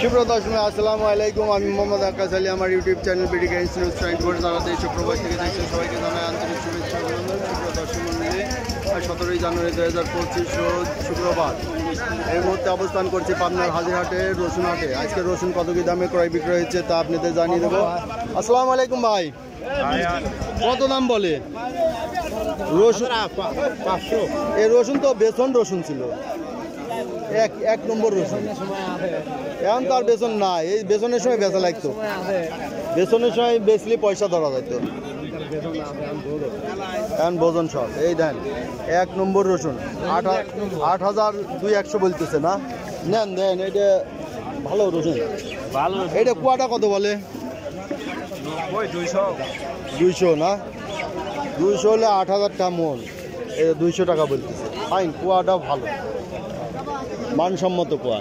সুপ্রিয় দর্শক আসসালামু আলাইকুম। আমি মোহাম্মদ আকাশ আলী, আমার ইউটিউব চ্যানেল বিডি গাইন্স নিউজ 24 যারা দেশ ও প্রবাস থেকে দেখছেন সবাইকে জানাই আন্তরিক শুভেচ্ছা অভিনন্দন। সুপ্রিয় দর্শক মন্ডলী, 17 জানুয়ারি 2025 রোজ শুক্রবার এই মুহূর্তে অবস্থান করছি পাবনার হাজিরহাটে রসুন হাটে। আজকে রসুন কত কি দামে ক্রয় বিক্রয় হচ্ছে তা আপনাদের জানিয়ে দেবো। আসসালামু আলাইকুম ভাই, কত দাম বলে রসুন? 500। এই রসুন তো বেসন রসুন ছিল, এক নম্বর রসুন। এখন তো আর বেসন নাই, এই বেসনের সময় বেচা লাগতো, বেসনের সময় বেচলে পয়সা ধরা যেত। এখন ভোজন সব এই দেন এক নম্বর রসুন 8,200 বলতেছে না? নেন দেন, এটা ভালো রসুন, ভালো। এটা কুয়াটা কত বলে? 200 না? 200 হলে 8,000 টাকা মন, 200 টাকা বলতেছে। ফাইন, কুয়াটা ভালো, মানসম্মত কুয়া।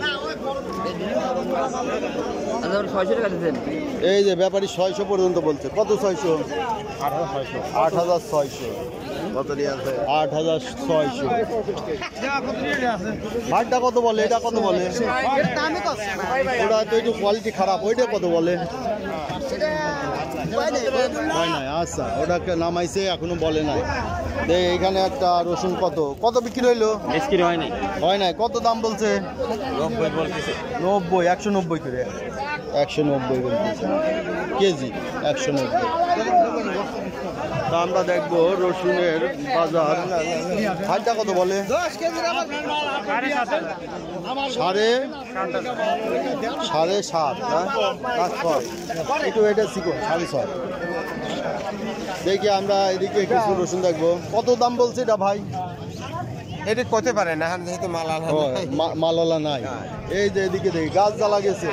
এই যে ব্যাপারী 600 পর্যন্ত বলছে। কত 600? 8,600। কত আছে? 8,600। ভাতটা কত বলে? এটা কত বলে? ওটা তো একটু কোয়ালিটি খারাপ। ওইটা কত বলে? আচ্ছা, ওটাকে নামাইছে, এখনো বলে নাই। এখানে একটা রসুন কত কত বিক্রি হইলো? হয় নাই। কত দাম বলছে? 90 বলতেছে। 90, 190 করে। 190 বলতেছে কেজি, 190। তা আমরা দেখবো রসুনের বাজার। হাটটা কত বলে? 7.5 না? 6 একটু এটা শিখো, 6.5। দেখি আমরা এদিকে কিছু রসুন দেখবো। কত দাম বলছে এটা ভাই? এটা করতে পারে না, যেহেতু মালালা নাই। এই যে এদিকে দেখি গাছ জ্বালা গেছে।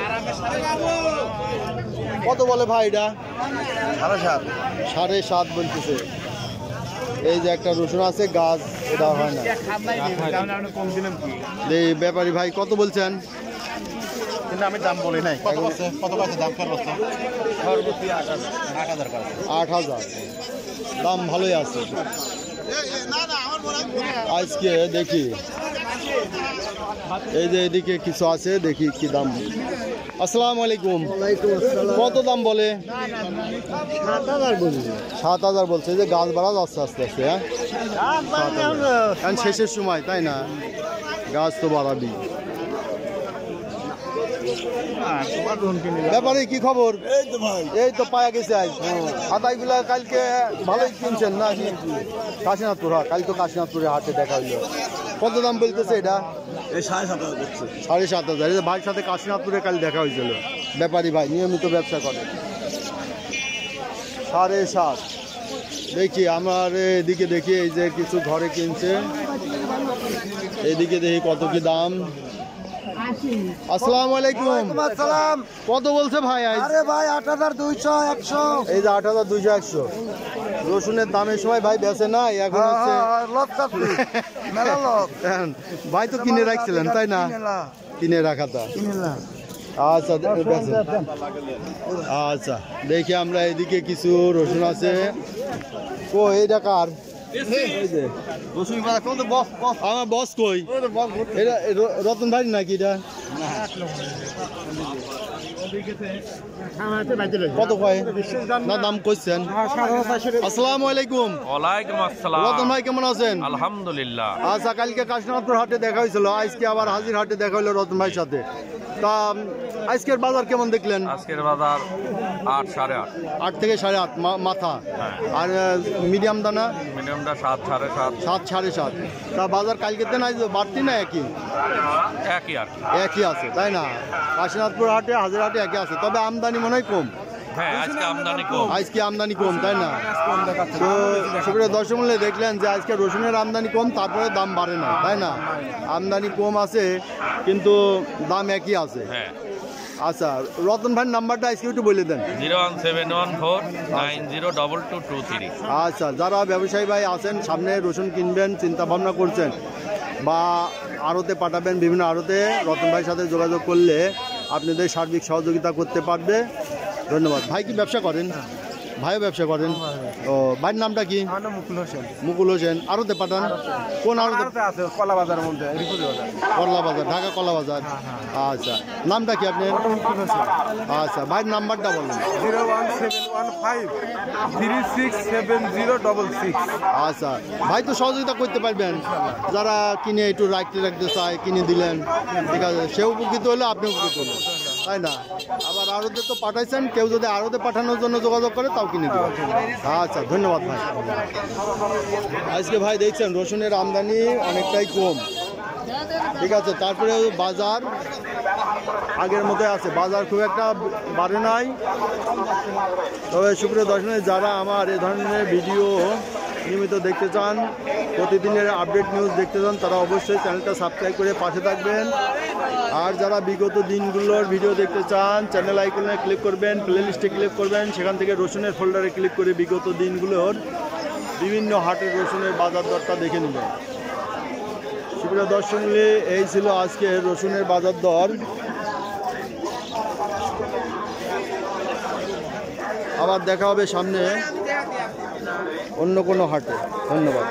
কত বলে ভাই এটা? 7.5 বলতেছে। এই যে একটা রসুন আছে, গাছ এটা হয় না। এই ব্যাপারী ভাই কত বলছেন? কিন্তু আমি দাম বলি নাই। কত দাম? 8,000 দাম ভালোই আছে। আজকে দেখি এই যে এদিকে কিছু আছে, দেখি কি দাম। আসসালামু আলাইকুম। কত দাম বলে? 7,000 বলছে। যে গাছ বাড়া যাচ্ছে আস্তে আস্তে। হ্যাঁ, এখন শেষের সময়, তাই না? গাছ তো বাড়াবি। ব্যাপারে কি খবর? এই তো পায়া গেছে আজ। হাতাইগুলা কালকে ভালোই কিনছেন না? কাশীনাথপুর হাট, কাল তো কাশীনাথপুরে হাটে দেখা হইলো। কত দাম বলতেছে এটা? 7,500। ভাইয়ের সাথে কাশীনাথপুরে কাল দেখা হয়েছিল। ব্যাপারী ভাই নিয়মিত ব্যবসা করে। 7.5। দেখি আমার এদিকে দেখি, এই যে কিছু ঘরে কিনছে, এদিকে দেখি কত কি দাম। আসসালামু আলাইকুম। কত বলছে ভাই? আরে ভাই 8,200, 100। এই যে 8,200, 100 রসুনের দামের সময় ভাই বেচে নাই। এখন হচ্ছে ভাই তো কিনে রাখছিলেন, তাই না? কিনে রাখাটা। আচ্ছা আচ্ছা, দেখি আমরা এদিকে কিছু রসুন আছে। ও এইটা কার? আমার বস কই? এটা রতন ভাই নাকি? এটা কত কয় না দাম কইছেন? আসসালামু আলাইকুম। ওয়ালাইকুম আসসালাম। রতন ভাই কেমন আছেন? আলহামদুলিল্লাহ। আচ্ছা, কালকে কাশীনাথপুর হাটে দেখা হয়েছিল, আজকে আবার হাজির হাটে দেখা হইলো রতন ভাইয়ের সাথে। তা আজকের বাজার কেমন দেখলেন? আজকের বাজার 8, 8.5। 8 থেকে 8.5 মাথা। আর মিডিয়াম দানা? মিডিয়ামটা 7, 7.5। 7, 7.5। তা বাজার কালকেতে নাই বাড়তি না একই? একই আর একই আছে, তাই না? কাশীনাথপুর হাটে হাজির হাটে একই আছে, তবে আমদানি মনে হয় কম। হ্যাঁ, আজকে আমদানি কম। আজকে আমদানি কম, তাই না? তো সুপ্রিয় দর্শক মূল্যে দেখলেন যে আজকে রসুনের আমদানি কম, তারপরে দাম বাড়ে না, তাই না? আমদানি কম আছে কিন্তু দাম একই আছে। আচ্ছা, রতন ভাইয়ের নাম্বারটা আজকে একটু বলে দেন। 01714902223। আচ্ছা, যারা ব্যবসায়ী ভাই আছেন, সামনে রসুন কিনবেন, চিন্তা ভাবনা করছেন বা আড়তে পাঠাবেন, বিভিন্ন আড়তে রতন ভাইয়ের সাথে যোগাযোগ করলে আপনাদের সার্বিক সহযোগিতা করতে পারবে। ধন্যবাদ। ভাই কি ব্যবসা করেন? ভাইও ব্যবসা করেন? ও, ভাইয়ের নামটা কি? মুকুল হোসেন। মুকুল হোসেন। আরতে পাঠান? কোন আরতে? আছে কলা বাজারের মধ্যে, কলা বাজার, ঢাকা কলা বাজার। আচ্ছা, নামটা কি আপনার? মুকুল হোসেন। আচ্ছা, ভাইয়ের নাম্বারটা বলেন। 01715367066। আচ্ছা, ভাই তো সহযোগিতা করতে পারবেন, যারা কিনে একটু রাখতে চায়, কিনে দিলেন, ঠিক আছে, সে উপকৃত হলে আপনি উপকৃত হলেন, তাই না? আবার আড়তে তো পাঠাইছেন, কেউ যদি আড়তে পাঠানোর জন্য যোগাযোগ করে তাও কিনে দেবেন। আচ্ছা, ধন্যবাদ ভাই। আজকে ভাই দেখছেন রসুনের আমদানি অনেকটাই কম, ঠিক আছে, তারপরে বাজার আগের মতোই আছে, বাজার খুব একটা বাড়ে নাই। তবে সুপ্রিয় দর্শক, যারা আমার এ ধরনের ভিডিও নিয়মিত দেখতে চান, প্রতিদিনের আপডেট নিউজ দেখতে চান, তারা অবশ্যই চ্যানেলটা সাবস্ক্রাইব করে পাশে থাকবেন। আর যারা বিগত দিনগুলোর ভিডিও দেখতে চান, চ্যানেল আইকনে ক্লিক করবেন, প্লে লিস্টে ক্লিক করবেন, সেখান থেকে রসুনের ফোল্ডারে ক্লিক করে বিগত দিনগুলোর বিভিন্ন হাটের রসুনের বাজার দরটা দেখে নেবেন। সুপ্রিয় দর্শক, এই ছিল আজকে রসুনের বাজার দর। আবার দেখা হবে সামনে অন্য কোনো হাটে। ধন্যবাদ।